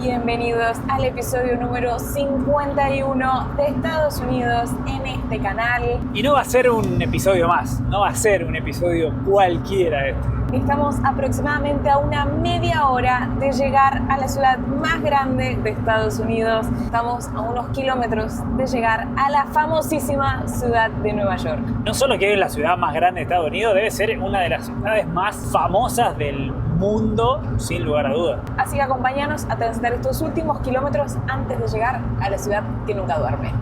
Bienvenidos al episodio número 51 de Estados Unidos en este canal. Y no va a ser un episodio más, no va a ser un episodio cualquiera este. Estamos aproximadamente a una media hora de llegar a la ciudad más grande de Estados Unidos. Estamos a unos kilómetros de llegar a la famosísima ciudad de Nueva York. No solo que es la ciudad más grande de Estados Unidos, debe ser una de las ciudades más famosas del mundo, sin lugar a dudas. Así que acompáñanos a transitar estos últimos kilómetros antes de llegar a la ciudad que nunca duerme.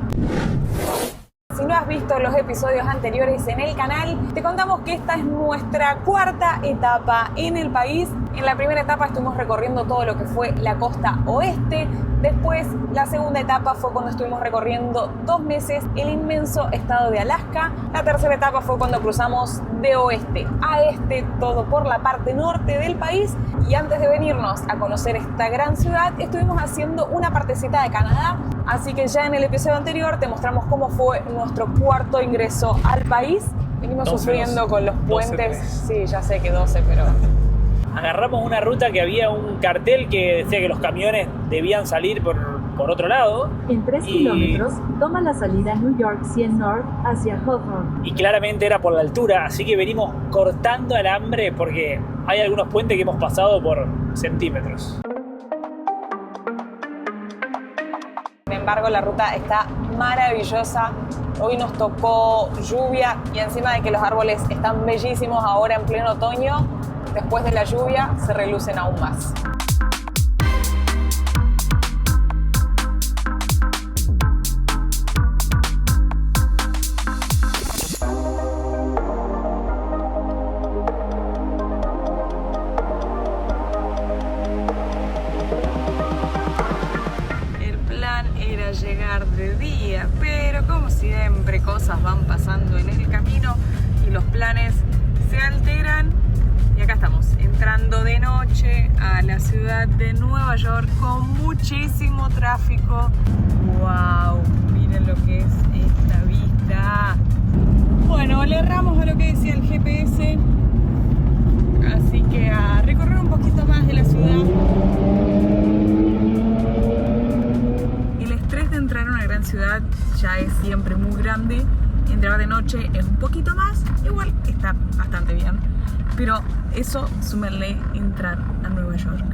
Si no has visto los episodios anteriores en el canal, te contamos que esta es nuestra cuarta etapa en el país. En la primera etapa estuvimos recorriendo todo lo que fue la costa oeste. Después, la segunda etapa fue cuando estuvimos recorriendo 2 meses el inmenso estado de Alaska. La tercera etapa fue cuando cruzamos de oeste a este, todo por la parte norte del país. Y antes de venirnos a conocer esta gran ciudad, estuvimos haciendo una partecita de Canadá. Así que ya en el episodio anterior te mostramos cómo fue nuestro cuarto ingreso al país. Venimos sufriendo con los puentes. 12, sí, ya sé que 12, pero... Agarramos una ruta que había un cartel que decía que los camiones debían salir por otro lado. En 3 kilómetros, toma la salida New York 100 North hacia Hawthorne. Y claramente era por la altura, así que venimos cortando alambre porque hay algunos puentes que hemos pasado por centímetros. Sin embargo, la ruta está maravillosa. Hoy nos tocó lluvia y encima de que los árboles están bellísimos ahora en pleno otoño, después de la lluvia se relucen aún más. Llegar de día, pero como siempre cosas van pasando en el camino y los planes se alteran y acá estamos entrando de noche a la ciudad de Nueva York con muchísimo tráfico. ¡Wow! Miren lo que es esta vista. Bueno, le erramos a lo que decía el GPS, así que a recorrer un poquito más de la ciudad. Entrar a una gran ciudad ya es siempre muy grande. Entrar de noche es un poquito más, igual está bastante bien, pero eso súmenle entrar a Nueva York.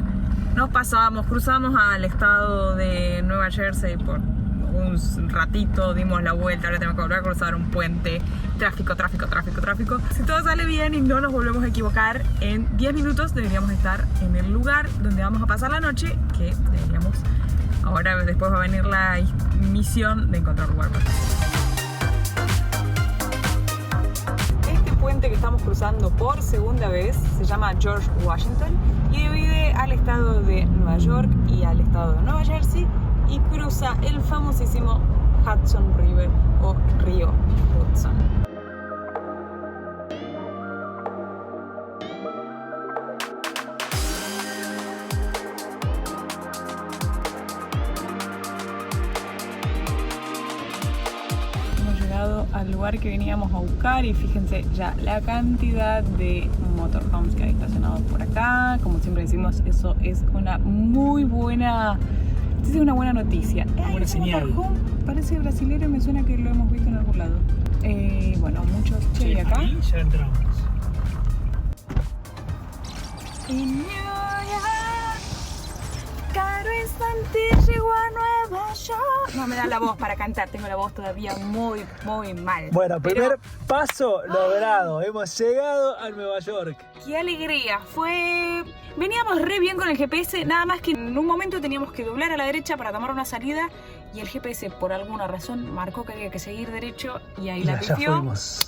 Nos cruzamos al estado de Nueva Jersey por un ratito, dimos la vuelta, ahora tenemos que volver a cruzar un puente, tráfico. Si todo sale bien y no nos volvemos a equivocar, en 10 minutos deberíamos estar en el lugar donde vamos a pasar la noche, que deberíamos... Ahora después va a venir la misión de encontrar lugar para este puente que estamos cruzando por segunda vez se llama George Washington y divide al estado de Nueva York y al estado de Nueva Jersey y cruza el famosísimo Hudson River o río Hudson. Al lugar que veníamos a buscar y fíjense ya la cantidad de motorhomes que hay estacionados por acá. Como siempre decimos, eso es una muy buena, es una buena noticia. Buena señal. Motorhome parece brasilero y me suena que lo hemos visto en algún lado. Bueno, muchos che acá. Ahí ya entramos. En New York, caro instante llegó a Nueva York. No me da la voz para cantar, tengo la voz todavía muy mal. Bueno, primer paso logrado, hemos llegado a Nueva York. ¡Qué alegría! Veníamos re bien con el GPS, nada más que en un momento teníamos que doblar a la derecha para tomar una salida y el GPS por alguna razón marcó que había que seguir derecho y ahí la pifió.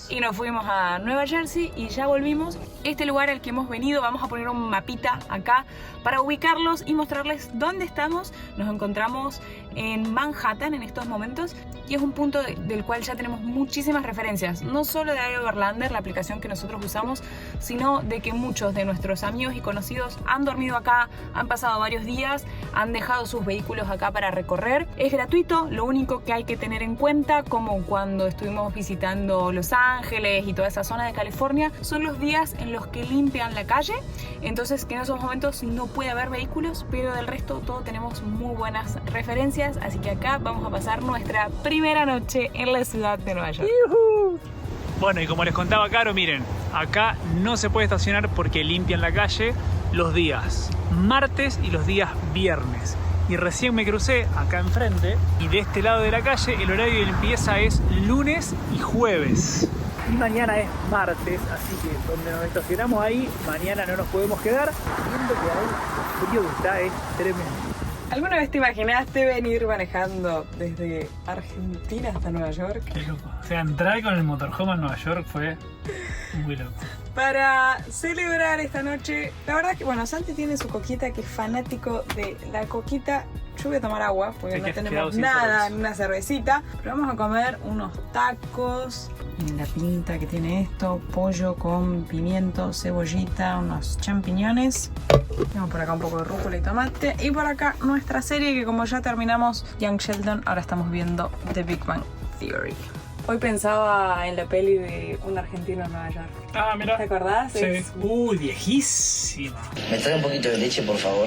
Y nos fuimos a Nueva Jersey y ya volvimos. Este lugar al que hemos venido, vamos a poner un mapita acá para ubicarlos y mostrarles dónde estamos. Nos encontramos en Manhattan en estos momentos y es un punto del cual ya tenemos muchísimas referencias, no solo de Overlander, la aplicación que nosotros usamos, sino de que muchos de nuestros amigos y conocidos han dormido acá, han pasado varios días, han dejado sus vehículos acá para recorrer. Es gratuito gratuito. Lo único que hay que tener en cuenta, como cuando estuvimos visitando Los Ángeles y toda esa zona de California, son los días en los que limpian la calle. Entonces que en esos momentos no puede haber vehículos, pero del resto todo tenemos muy buenas referencias. Así que acá vamos a pasar nuestra primera noche en la ciudad de Nueva York. ¡Yuhu! Bueno, y como les contaba Caro, miren, acá no se puede estacionar porque limpian la calle los días martes y los días viernes. Y recién me crucé acá enfrente y de este lado de la calle el horario de limpieza es lunes y jueves. Y mañana es martes, así que donde nos estacionamos ahí, mañana no nos podemos quedar, viendo que ahí el frío que está es tremendo. ¿Alguna vez te imaginaste venir manejando desde Argentina hasta Nueva York? Qué loco. O sea, entrar con el motorhome a Nueva York fue muy loco. Para celebrar esta noche, la verdad que, bueno, Santi tiene su coquita, que es fanático de la coquita. Yo voy a tomar agua porque no tenemos nada, una cervecita. Pero vamos a comer unos tacos. Miren la pinta que tiene esto: pollo con pimiento, cebollita, unos champiñones. Tenemos por acá un poco de rúcula y tomate. Y por acá nuestra serie, que como ya terminamos Young Sheldon, ahora estamos viendo The Big Bang Theory. Hoy pensaba en la peli de Un argentino en Nueva York. Ah, mira. ¿Te acordás? Sí. Uy, viejísima. ¿Me trae un poquito de leche, por favor?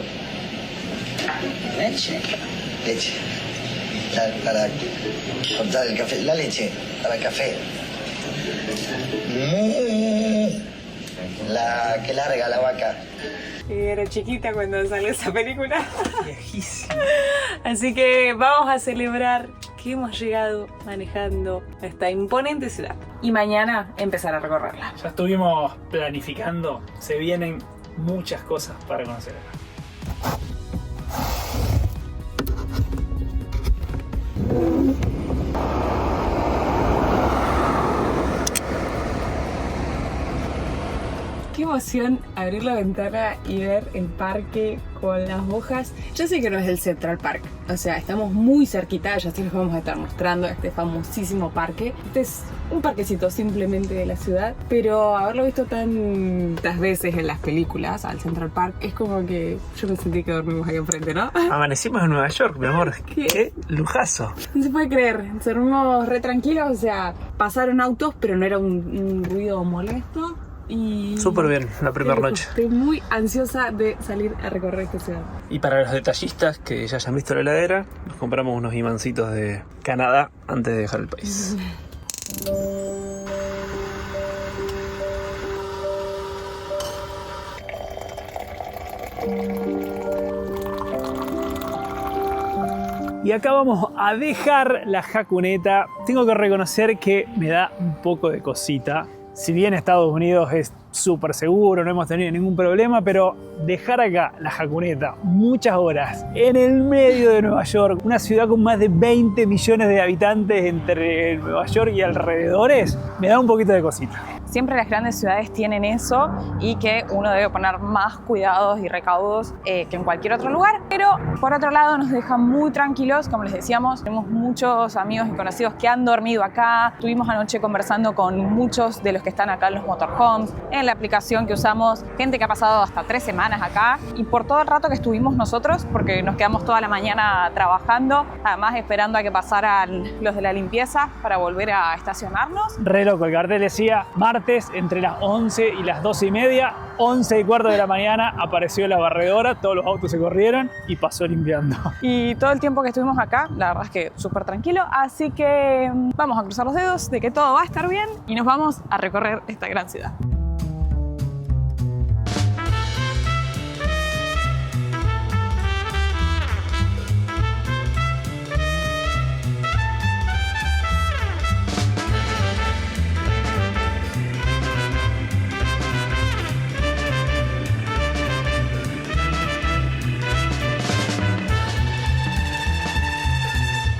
¿Leche? Leche. Para cortar el café. La leche, para el café. Qué larga la vaca. Era chiquita cuando salió esa película. Viejísima. Así que vamos a celebrar que hemos llegado manejando a esta imponente ciudad. Y mañana empezar a recorrerla. Ya estuvimos planificando, se vienen muchas cosas para conocer acá. Qué emoción abrir la ventana y ver el parque con las hojas. Yo sé que no es el Central Park, o sea, estamos muy cerquita, ya sí les vamos a estar mostrando este famosísimo parque. Este es un parquecito simplemente de la ciudad, pero haberlo visto tantas veces en las películas, al Central Park, es como que yo me sentí que dormimos ahí enfrente, ¿no? Amanecimos en Nueva York, mi amor. ¡Qué lujazo! No se puede creer, dormimos re tranquilos, o sea, pasaron autos, pero no era un ruido molesto. Y súper bien, la primera noche. Estoy muy ansiosa de salir a recorrer esta ciudad. Y para los detallistas que ya hayan visto la heladera, nos compramos unos imancitos de Canadá antes de dejar el país. Y acá vamos a dejar la jacuneta. Tengo que reconocer que me da un poco de cosita. Si bien Estados Unidos es súper seguro, no hemos tenido ningún problema, pero dejar acá la jacuneta muchas horas en el medio de Nueva York, una ciudad con más de 20 millones de habitantes entre Nueva York y alrededores, me da un poquito de cosita. Siempre las grandes ciudades tienen eso y que uno debe poner más cuidados y recaudos que en cualquier otro lugar, pero por otro lado nos dejan muy tranquilos. Como les decíamos, tenemos muchos amigos y conocidos que han dormido acá. Estuvimos anoche conversando con muchos de los que están acá en los motorhomes, en la aplicación que usamos, gente que ha pasado hasta 3 semanas acá, y por todo el rato que estuvimos nosotros, porque nos quedamos toda la mañana trabajando, además esperando a que pasaran los de la limpieza para volver a estacionarnos. Re loco, el cartel decía martes entre las 11 y las 12:30, 11:15 de la mañana apareció la barredora, todos los autos se corrieron y pasó limpiando. Y todo el tiempo que estuvimos acá, la verdad es que súper tranquilo, así que vamos a cruzar los dedos de que todo va a estar bien y nos vamos a recorrer esta gran ciudad.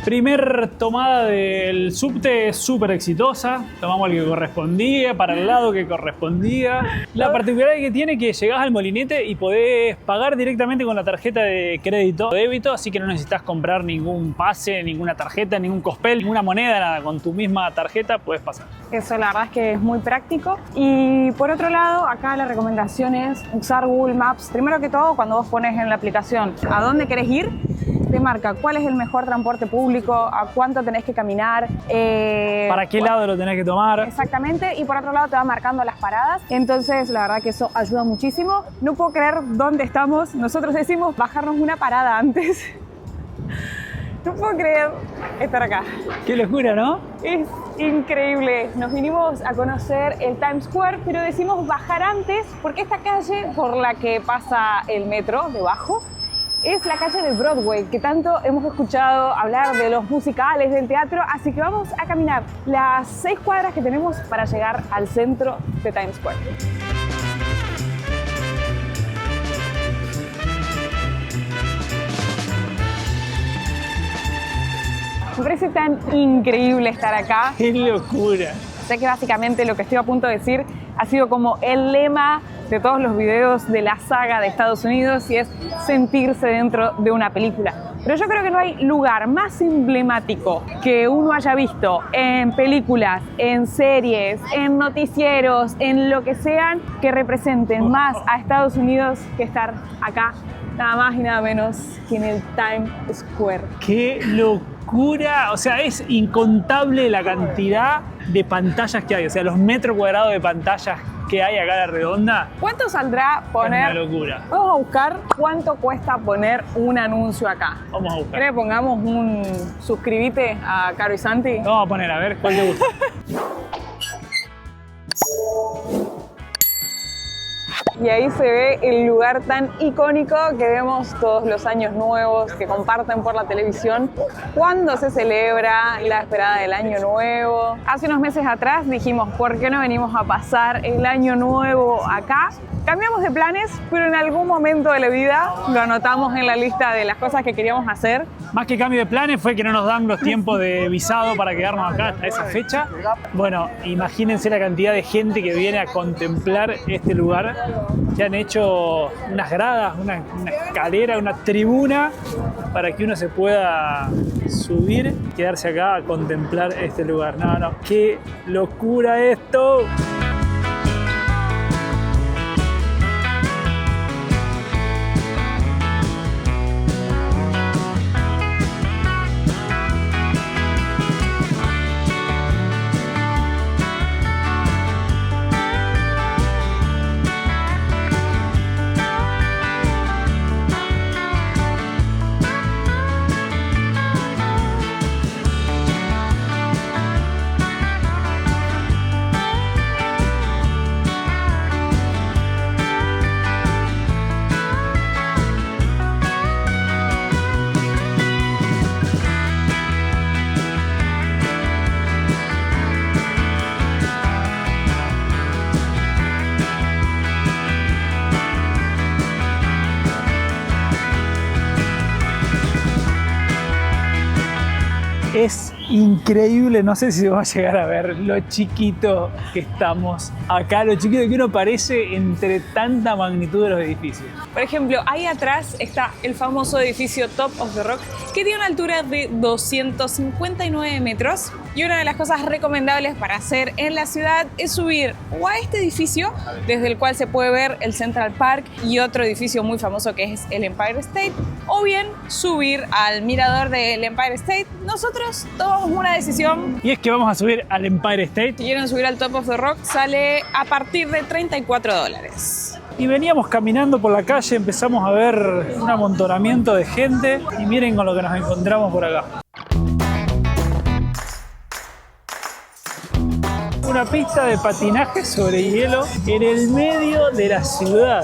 Primer tomada del subte súper exitosa, tomamos el que correspondía, para el lado que correspondía. La particularidad que tiene es que llegás al molinete y podés pagar directamente con la tarjeta de crédito o débito, así que no necesitas comprar ningún pase, ninguna tarjeta, ningún cospel, ninguna moneda, nada. Con tu misma tarjeta puedes pasar. Eso la verdad es que es muy práctico. Y por otro lado, acá la recomendación es usar Google Maps. Primero que todo, cuando vos pones en la aplicación a dónde querés ir, te marca cuál es el mejor transporte público, a cuánto tenés que caminar. ¿Para qué lado lo tenés que tomar? Exactamente, y por otro lado te va marcando las paradas. Entonces, la verdad que eso ayuda muchísimo. No puedo creer dónde estamos. Nosotros decimos bajarnos una parada antes. No puedo creer estar acá. Qué locura, ¿no? Es increíble. Nos vinimos a conocer el Times Square, pero decimos bajar antes porque esta calle por la que pasa el metro debajo es la calle de Broadway, que tanto hemos escuchado hablar de los musicales, del teatro, así que vamos a caminar las 6 cuadras que tenemos para llegar al centro de Times Square. Me parece tan increíble estar acá. ¡Qué locura! Sé que básicamente lo que estoy a punto de decir ha sido como el lema de todos los videos de la saga de Estados Unidos y es sentirse dentro de una película. Pero yo creo que no hay lugar más emblemático que uno haya visto en películas, en series, en noticieros, en lo que sean, que representen más a Estados Unidos que estar acá, nada más y nada menos que en el Times Square. ¡Qué locura! O sea, es incontable la cantidad de pantallas que hay. O sea, los metros cuadrados de pantallas que hay acá a la redonda. ¿Cuánto saldrá poner? Es una locura. Vamos a buscar cuánto cuesta poner un anuncio acá. Vamos a buscar. ¿Querés que pongamos un suscríbete a Caro y Santi? Vamos a poner, a ver, ¿cuál te gusta? Y ahí se ve el lugar tan icónico que vemos todos los años nuevos que comparten por la televisión. Cuando se celebra la esperada del Año Nuevo. Hace unos meses atrás dijimos, ¿por qué no venimos a pasar el Año Nuevo acá? Cambiamos de planes, pero en algún momento de la vida lo anotamos en la lista de las cosas que queríamos hacer. Más que cambio de planes fue que no nos dan los tiempos de visado para quedarnos acá hasta esa fecha. Bueno, imagínense la cantidad de gente que viene a contemplar este lugar. Se han hecho unas gradas, una escalera, una tribuna para que uno se pueda subir y quedarse acá a contemplar este lugar. No, qué locura esto. Es increíble, no sé si se va a llegar a ver lo chiquito que estamos acá, lo chiquito que uno parece entre tanta magnitud de los edificios. Por ejemplo, ahí atrás está el famoso edificio Top of the Rock, que tiene una altura de 259 metros. Y una de las cosas recomendables para hacer en la ciudad es subir o a este edificio, desde el cual se puede ver el Central Park y otro edificio muy famoso que es el Empire State, o bien subir al mirador del Empire State. Nosotros tomamos una decisión. Y es que vamos a subir al Empire State. Si quieren subir al Top of the Rock, sale a partir de $34. Y veníamos caminando por la calle, empezamos a ver un amontonamiento de gente y miren con lo que nos encontramos por acá. Una pista de patinaje sobre hielo en el medio de la ciudad.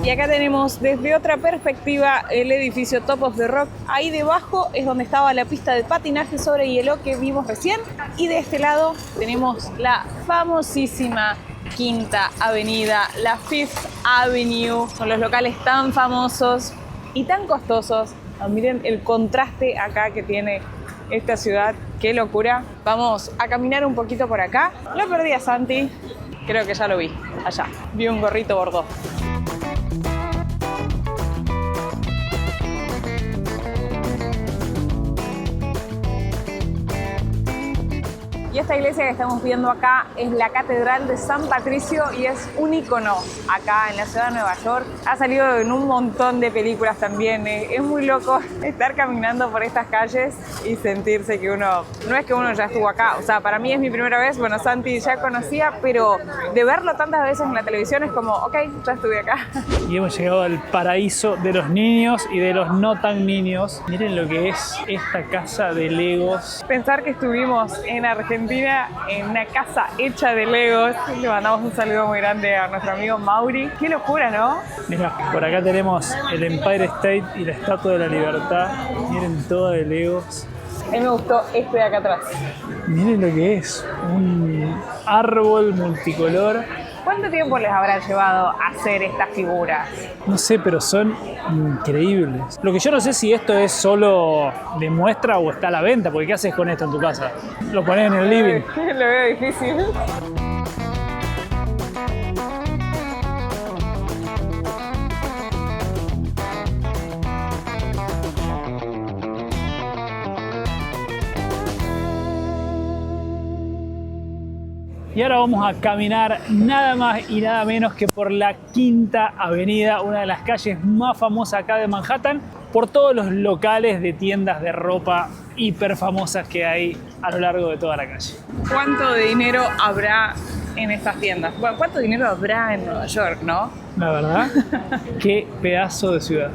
Y acá tenemos desde otra perspectiva el edificio Top of the Rock. Ahí debajo es donde estaba la pista de patinaje sobre hielo que vimos recién. Y de este lado tenemos la famosísima Quinta Avenida, la Fifth Avenue, con los locales tan famosos y tan costosos. Miren el contraste acá que tiene esta ciudad, qué locura. Vamos a caminar un poquito por acá. Lo perdí a Santi, creo que ya lo vi, allá. Vi un gorrito bordó. Y esta iglesia que estamos viendo acá es la Catedral de San Patricio y es un ícono acá en la ciudad de Nueva York. Ha salido en un montón de películas también. Es muy loco estar caminando por estas calles y sentirse que uno, no es que uno ya estuvo acá, o sea, para mí es mi primera vez, bueno, Santi ya conocía, pero de verlo tantas veces en la televisión es como, ok, ya estuve acá. Y hemos llegado al paraíso de los niños y de los no tan niños. Miren lo que es esta casa de Legos. Pensar que estuvimos en Argentina en una casa hecha de Legos. Le mandamos un saludo muy grande a nuestro amigo Mauri. Qué locura, ¿no? Mirá, por acá tenemos el Empire State y la Estatua de la Libertad. Miren, todo de Legos. A mí me gustó este de acá atrás. Miren lo que es, un árbol multicolor. ¿Cuánto tiempo les habrá llevado hacer estas figuras? No sé, pero son increíbles. Lo que yo no sé si esto es solo de muestra o está a la venta, porque ¿qué haces con esto en tu casa? Lo pones en el living. Lo veo difícil. Y ahora vamos a caminar nada más y nada menos que por la Quinta Avenida, una de las calles más famosas acá de Manhattan, por todos los locales de tiendas de ropa hiper famosas que hay a lo largo de toda la calle. ¿Cuánto dinero habrá en estas tiendas? Bueno, ¿cuánto dinero habrá en Nueva York, no? La verdad, qué pedazo de ciudad.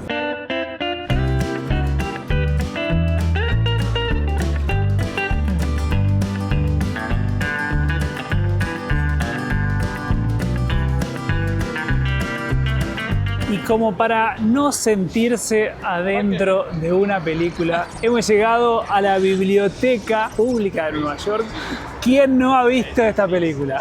Y como para no sentirse adentro de una película, hemos llegado a la Biblioteca Pública de Nueva York. ¿Quién no ha visto esta película?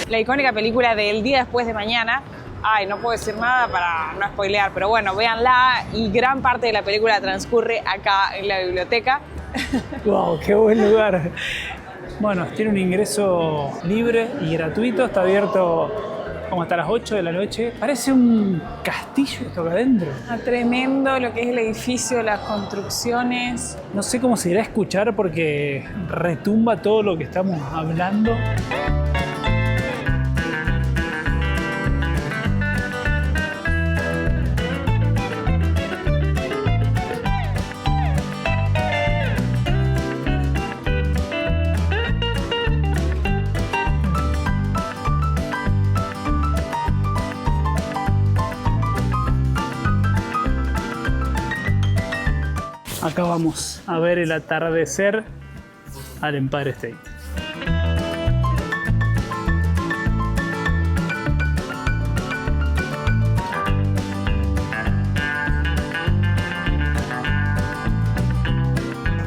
La icónica película de El día después de mañana. Ay, no puedo decir nada para no spoilear, pero bueno, véanla y gran parte de la película transcurre acá en la biblioteca. ¡Wow! ¡Qué buen lugar! Bueno, tiene un ingreso libre y gratuito, está abierto como hasta las 8 de la noche. Parece un castillo esto acá adentro. Tremendo lo que es el edificio, las construcciones. No sé cómo se irá a escuchar porque retumba todo lo que estamos hablando. Acá vamos a ver el atardecer al Empire State.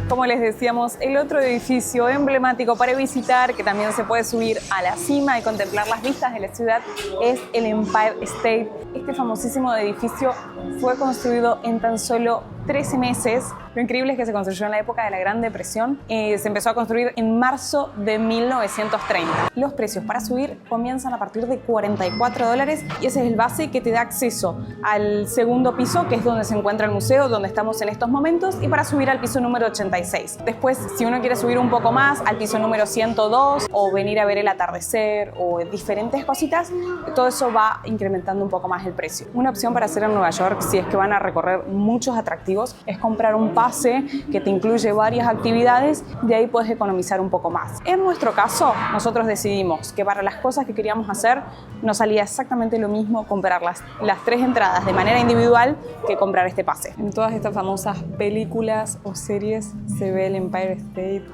Como les decíamos, el otro edificio emblemático para visitar, que también se puede subir a la cima y contemplar las vistas de la ciudad, es el Empire State. Este famosísimo edificio fue construido en tan solo 13 meses. Lo increíble es que se construyó en la época de la Gran Depresión. Se empezó a construir en marzo de 1930. Los precios para subir comienzan a partir de $44 y ese es el base que te da acceso al segundo piso, que es donde se encuentra el museo, donde estamos en estos momentos, y para subir al piso número 86. Después, si uno quiere subir un poco más, al piso número 102, o venir a ver el atardecer, o diferentes cositas, todo eso va incrementando un poco más el precio. Una opción para hacer en Nueva York, si es que van a recorrer muchos atractivos, es comprar un pase que te incluye varias actividades, de ahí puedes economizar un poco más. En nuestro caso, nosotros decidimos que para las cosas que queríamos hacer nos salía exactamente lo mismo comprar las 3 entradas de manera individual que comprar este pase. En todas estas famosas películas o series se ve el Empire State.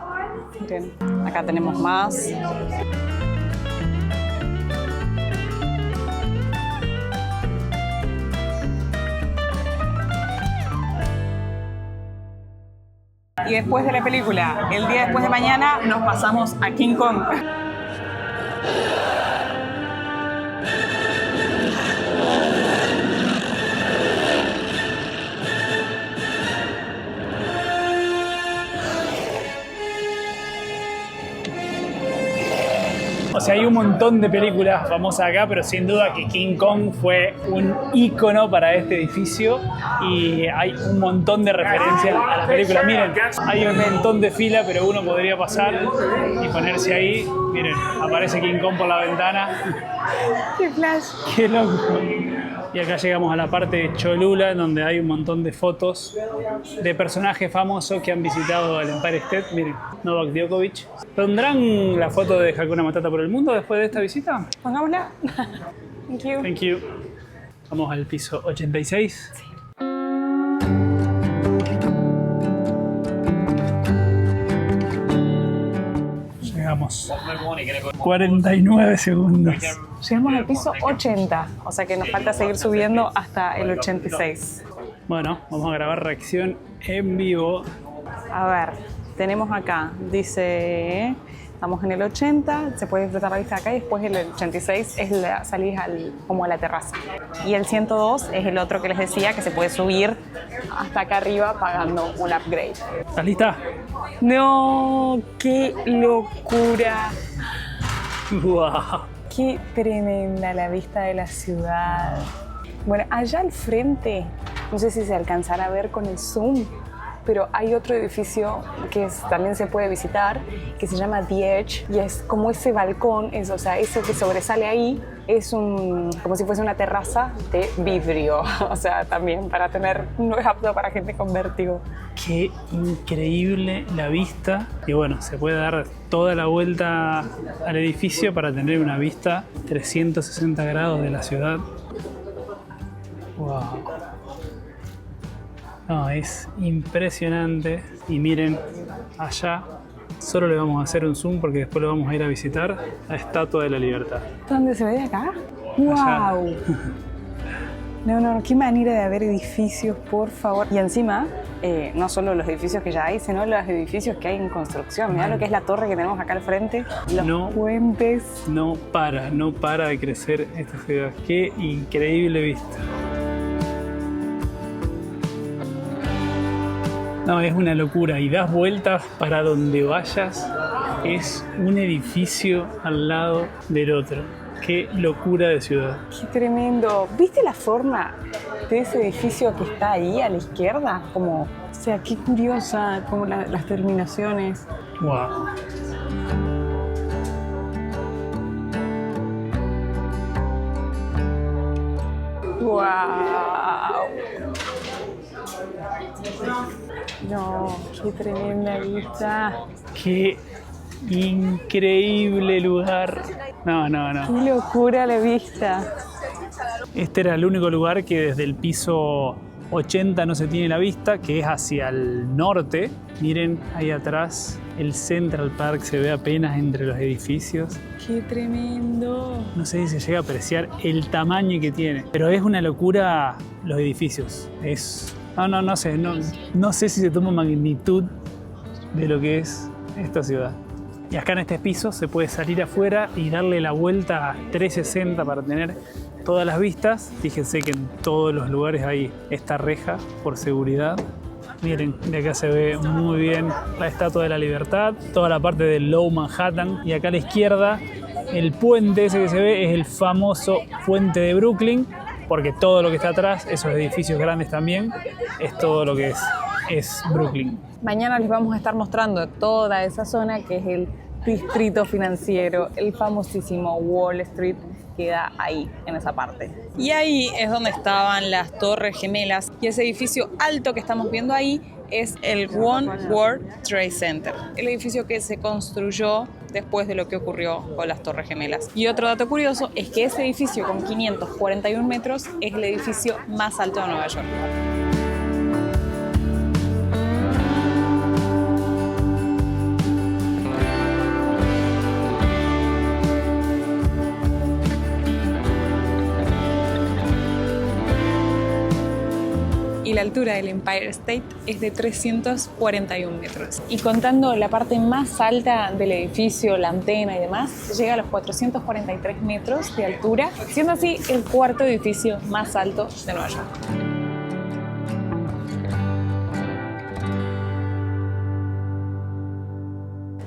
Miren, acá tenemos más. Y después de la película, el día después de mañana, nos pasamos a King Kong. O sea, hay un montón de películas famosas acá, pero sin duda que King Kong fue un ícono para este edificio y hay un montón de referencias a la película. Miren, hay un montón de fila, pero uno podría pasar y ponerse ahí. Miren, aparece King Kong por la ventana. ¡Qué flash! ¡Qué loco! Y acá llegamos a la parte de Cholula, en donde hay un montón de fotos de personajes famosos que han visitado el Empire State. Miren, Novak Djokovic. ¿Pondrán la foto de Hakuna Matata por el mundo después de esta visita? Pongámosla. Thank you. Thank you. Vamos al piso 86. Sí. Llegamos. 49 segundos. Llegamos al piso 80, o sea que nos falta seguir subiendo hasta el 86. Bueno, vamos a grabar reacción en vivo. A ver, tenemos acá, dice, estamos en el 80, se puede disfrutar la vista acá y después el 86 es la salida como a la terraza. Y el 102 es el otro que les decía que se puede subir hasta acá arriba pagando un upgrade. ¿Estás lista? No, qué locura. ¡Wow! Qué tremenda la vista de la ciudad. Bueno, allá al frente, no sé si se alcanzará a ver con el zoom, pero hay otro edificio que también se puede visitar, que se llama The Edge, y es como ese balcón, o sea, eso que sobresale ahí, es como si fuese una terraza de vidrio, o sea, también para tener, no es apto para gente con vértigo. Qué increíble la vista. Y bueno, se puede dar toda la vuelta al edificio para tener una vista 360 grados de la ciudad. Wow. No, es impresionante. Y miren, allá solo le vamos a hacer un zoom porque después lo vamos a ir a visitar, la Estatua de la Libertad. ¿Dónde se ve de acá? Allá. ¡Wow! No, qué manera de haber edificios, por favor. Y encima, no solo los edificios que ya hay, sino los edificios que hay en construcción. Mirá lo que es la torre que tenemos acá al frente, los puentes. No para de crecer esta ciudad. Qué increíble vista. No, es una locura y das vueltas para donde vayas, es un edificio al lado del otro. Qué locura de ciudad. Qué tremendo. ¿Viste la forma de ese edificio que está ahí a la izquierda? Como, o sea, qué curiosa, como las terminaciones. Wow. Wow. No, qué tremenda vista. Qué increíble lugar. No. Qué locura la vista. Este era el único lugar que desde el piso 80 no se tiene la vista, que es hacia el norte. Miren ahí atrás, el Central Park se ve apenas entre los edificios. ¡Qué tremendo! No sé si se llega a apreciar el tamaño que tiene, pero es una locura los edificios. No sé si se toma magnitud de lo que es esta ciudad. Y acá en este piso se puede salir afuera y darle la vuelta a 360 para tener todas las vistas. Fíjense que en todos los lugares hay esta reja por seguridad. Miren, de acá se ve muy bien la Estatua de la Libertad, toda la parte del Low Manhattan. Y acá a la izquierda, el puente ese que se ve es el famoso puente de Brooklyn, porque todo lo que está atrás, esos edificios grandes también, es todo lo que es Brooklyn. Mañana les vamos a estar mostrando toda esa zona que es el distrito financiero, el famosísimo Wall Street, queda ahí, en esa parte. Y ahí es donde estaban las Torres Gemelas, y ese edificio alto que estamos viendo ahí es el One World Trade Center, el edificio que se construyó después de lo que ocurrió con las Torres Gemelas. Y otro dato curioso es que ese edificio con 541 metros es el edificio más alto de Nueva York. Y la altura del Empire State es de 341 metros. Y contando la parte más alta del edificio, la antena y demás, se llega a los 443 metros de altura, siendo así el cuarto edificio más alto de Nueva York.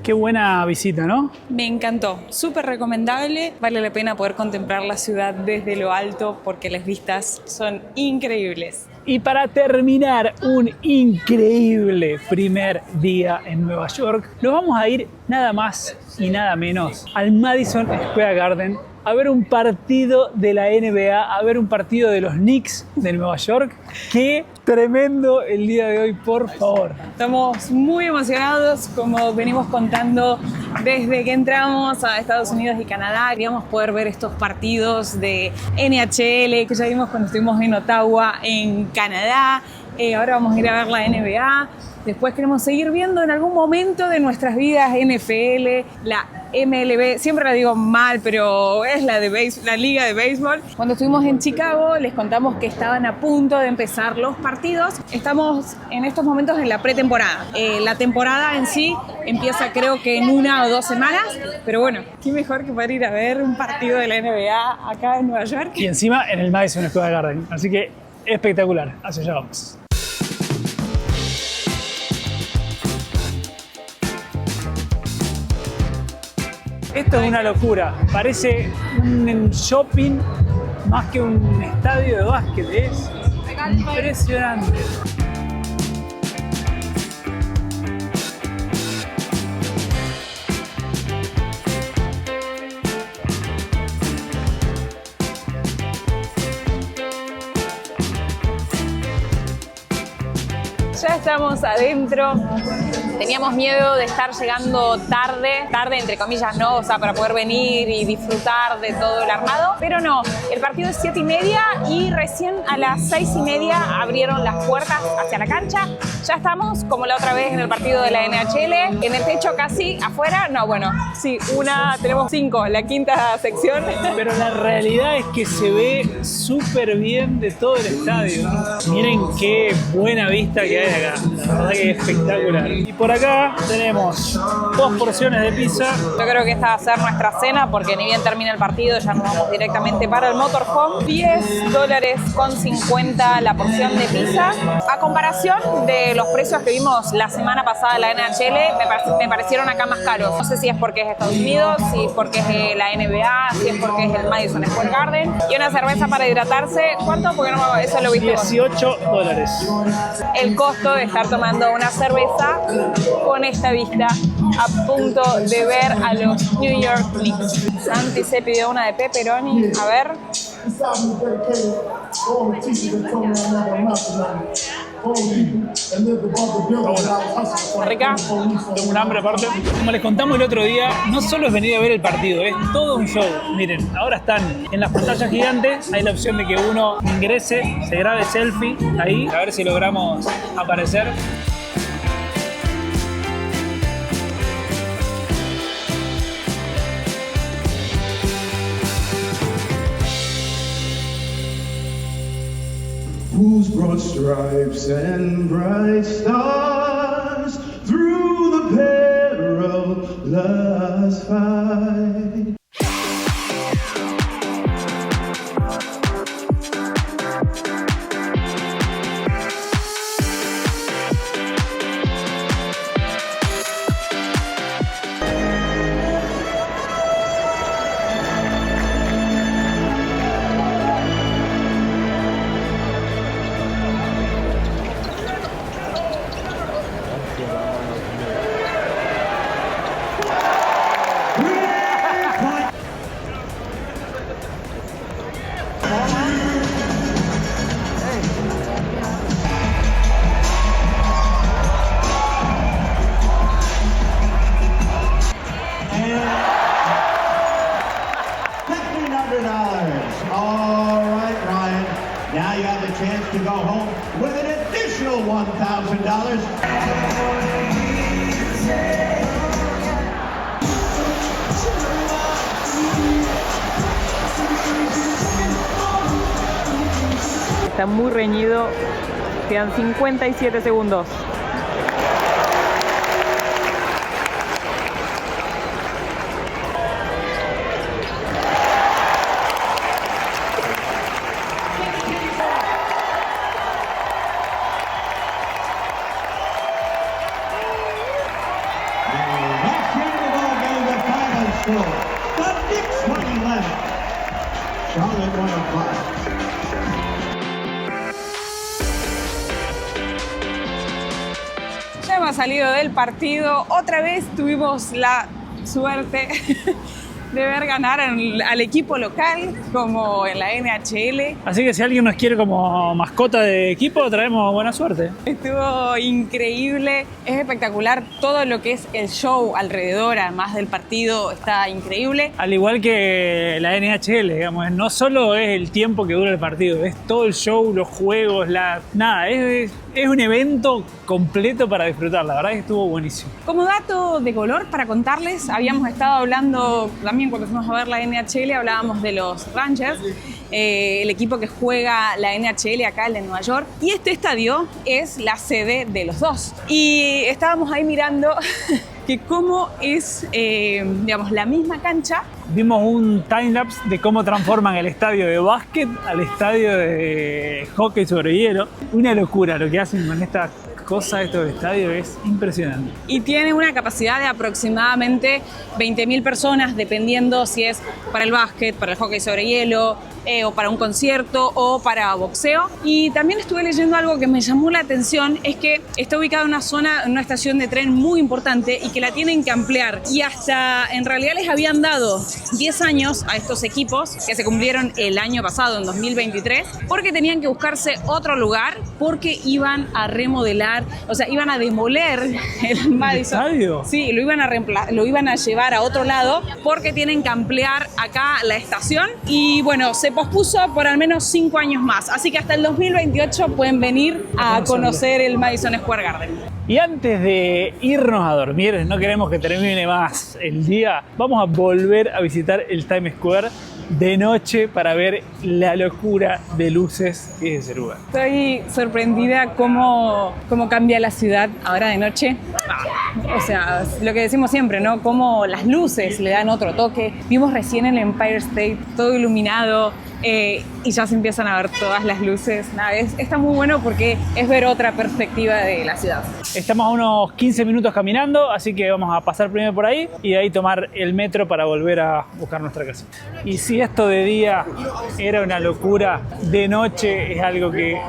Qué buena visita, ¿no? Me encantó, súper recomendable, vale la pena poder contemplar la ciudad desde lo alto porque las vistas son increíbles. Y para terminar un increíble primer día en Nueva York, nos vamos a ir nada más y nada menos al Madison Square Garden a ver un partido de la NBA, a ver un partido de los Knicks de Nueva York. ¡Qué tremendo el día de hoy, por favor! Estamos muy emocionados, como venimos contando desde que entramos a Estados Unidos y Canadá. Queríamos poder ver estos partidos de NHL que ya vimos cuando estuvimos en Ottawa, en Canadá. Ahora vamos a ir a ver la NBA. Después queremos seguir viendo en algún momento de nuestras vidas NFL, la MLB, siempre la digo mal, pero es la liga de béisbol. Cuando estuvimos en Chicago les contamos que estaban a punto de empezar los partidos. Estamos en estos momentos en la pretemporada. La temporada en sí empieza creo que en 1 o 2 semanas, pero bueno, qué mejor que poder ir a ver un partido de la NBA acá en Nueva York. Y encima en el Madison Square Garden, así que espectacular, hacia allá vamos. Esto es una locura, parece un shopping más que un estadio de básquet, es impresionante. Ya estamos adentro. Teníamos miedo de estar llegando tarde entre comillas, no, o sea, para poder venir y disfrutar de todo el armado, pero no, el partido es 7:30 y recién a las 6:30 abrieron las puertas hacia la cancha. Ya estamos, como la otra vez en el partido de la NHL, en el techo casi afuera, no, bueno, sí, tenemos 5, la quinta sección. Pero la realidad es que se ve súper bien de todo el estadio. Miren qué buena vista que hay acá, la verdad que es espectacular. Y por acá tenemos 2 porciones de pizza. Yo creo que esta va a ser nuestra cena porque ni bien termina el partido ya nos vamos directamente para el motorhome. $10.50 la porción de pizza. A comparación de los precios que vimos la semana pasada en la NHL, me parecieron acá más caros. No sé si es porque es Estados Unidos, si es porque es la NBA, si es porque es el Madison Square Garden. Y una cerveza para hidratarse, ¿cuánto? Porque no, eso lo viste vos. $18. El costo de estar tomando una cerveza con esta vista a punto de ver a los New York Knicks. Santi se pidió una de pepperoni, a ver. Rica. Tengo un hambre aparte. Como les contamos el otro día, no solo es venir a ver el partido, es todo un show. Miren, ahora están en las pantallas gigantes, hay la opción de que uno ingrese, se grabe selfie ahí, a ver si logramos aparecer. Whose broad stripes and bright stars through the perilous fight. All right, Ryan. Now you have the chance to go home with an additional $1,000. Está muy reñido Quedan 57 segundos. That's the end of the ball game, the final score. The Knicks 111. Charlotte 105. Ya hemos salido del partido. Otra vez tuvimos la suerte de ver ganar al equipo local, como en la NHL. Así que si alguien nos quiere como mascota de equipo, traemos buena suerte. Estuvo increíble, es espectacular todo lo que es el show alrededor, además del partido, está increíble. Al igual que la NHL, digamos, no solo es el tiempo que dura el partido, es todo el show, los juegos, nada, es un evento completo para disfrutar, la verdad que estuvo buenísimo. Como dato de color para contarles, habíamos estado hablando también cuando fuimos a ver la NHL, hablábamos de los Rangers, el equipo que juega la NHL acá, el de Nueva York, y este estadio es la sede de los dos. Y estábamos ahí mirando que cómo es, digamos, la misma cancha. Vimos un timelapse de cómo transforman el estadio de básquet al estadio de hockey sobre hielo. Una locura lo que hacen con estas cosas, estos estadios, es impresionante. Y tiene una capacidad de aproximadamente 20.000 personas, dependiendo si es para el básquet, para el hockey sobre hielo, o para un concierto o para boxeo. Y también estuve leyendo algo que me llamó la atención, es que está ubicada en una zona, en una estación de tren muy importante y que la tienen que ampliar. Y hasta en realidad les habían dado 10 años a estos equipos, que se cumplieron el año pasado, en 2023, porque tenían que buscarse otro lugar, porque iban a remodelar, o sea, iban a demoler el Madison. ¿El estadio? Sí, lo iban a llevar a otro lado, porque tienen que ampliar acá la estación. Y bueno, se pospuso por al menos 5 años más, así que hasta el 2028 pueden venir a conocer el Madison Square Garden. Y antes de irnos a dormir, no queremos que termine más el día, vamos a volver a visitar el Times Square de noche para ver la locura de luces que es ese lugar. Estoy sorprendida cómo cambia la ciudad ahora de noche. O sea, lo que decimos siempre, ¿no? Cómo las luces le dan otro toque. Vimos recién el Empire State todo iluminado, y ya se empiezan a ver todas las luces. Nada, está muy bueno porque es ver otra perspectiva de la ciudad. Estamos a unos 15 minutos caminando, así que vamos a pasar primero por ahí y de ahí tomar el metro para volver a buscar nuestra casita. Y si esto de día era una locura, de noche es algo que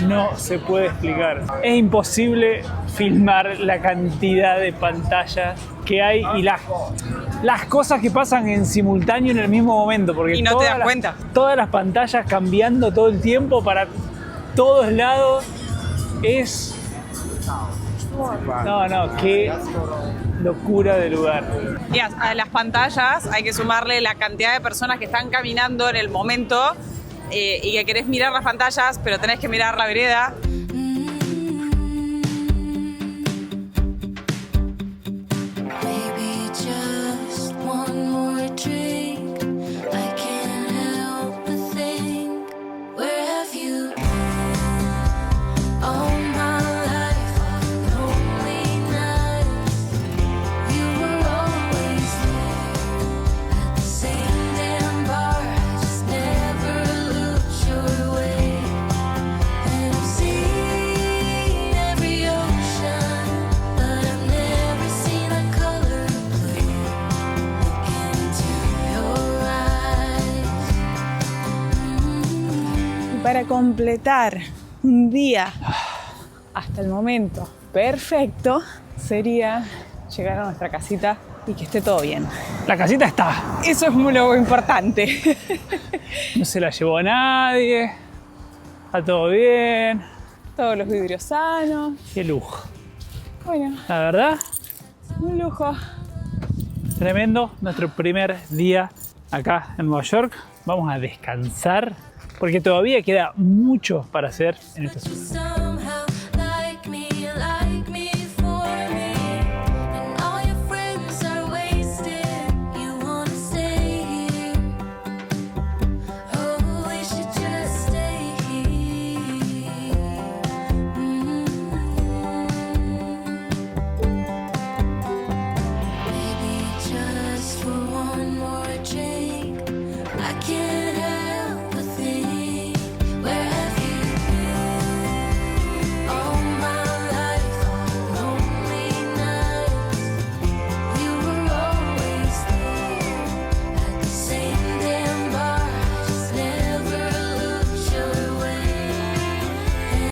no se puede explicar. Es imposible filmar la cantidad de pantallas que hay y las cosas que pasan en simultáneo en el mismo momento. Porque y no te das cuenta. Todas las pantallas cambiando todo el tiempo para todos lados es... No, qué locura de lugar. Y a las pantallas hay que sumarle la cantidad de personas que están caminando en el momento, y que querés mirar las pantallas, pero tenés que mirar la vereda. Para completar un día hasta el momento perfecto, sería llegar a nuestra casita y que esté todo bien. La casita está. Eso es muy lo importante. No se la llevó nadie. Está todo bien. Todos los vidrios sanos. Qué lujo. Bueno, La verdad, un lujo. tremendo. Nuestro primer día acá en Nueva York. Vamos a descansar porque todavía queda mucho para hacer en esta ciudad.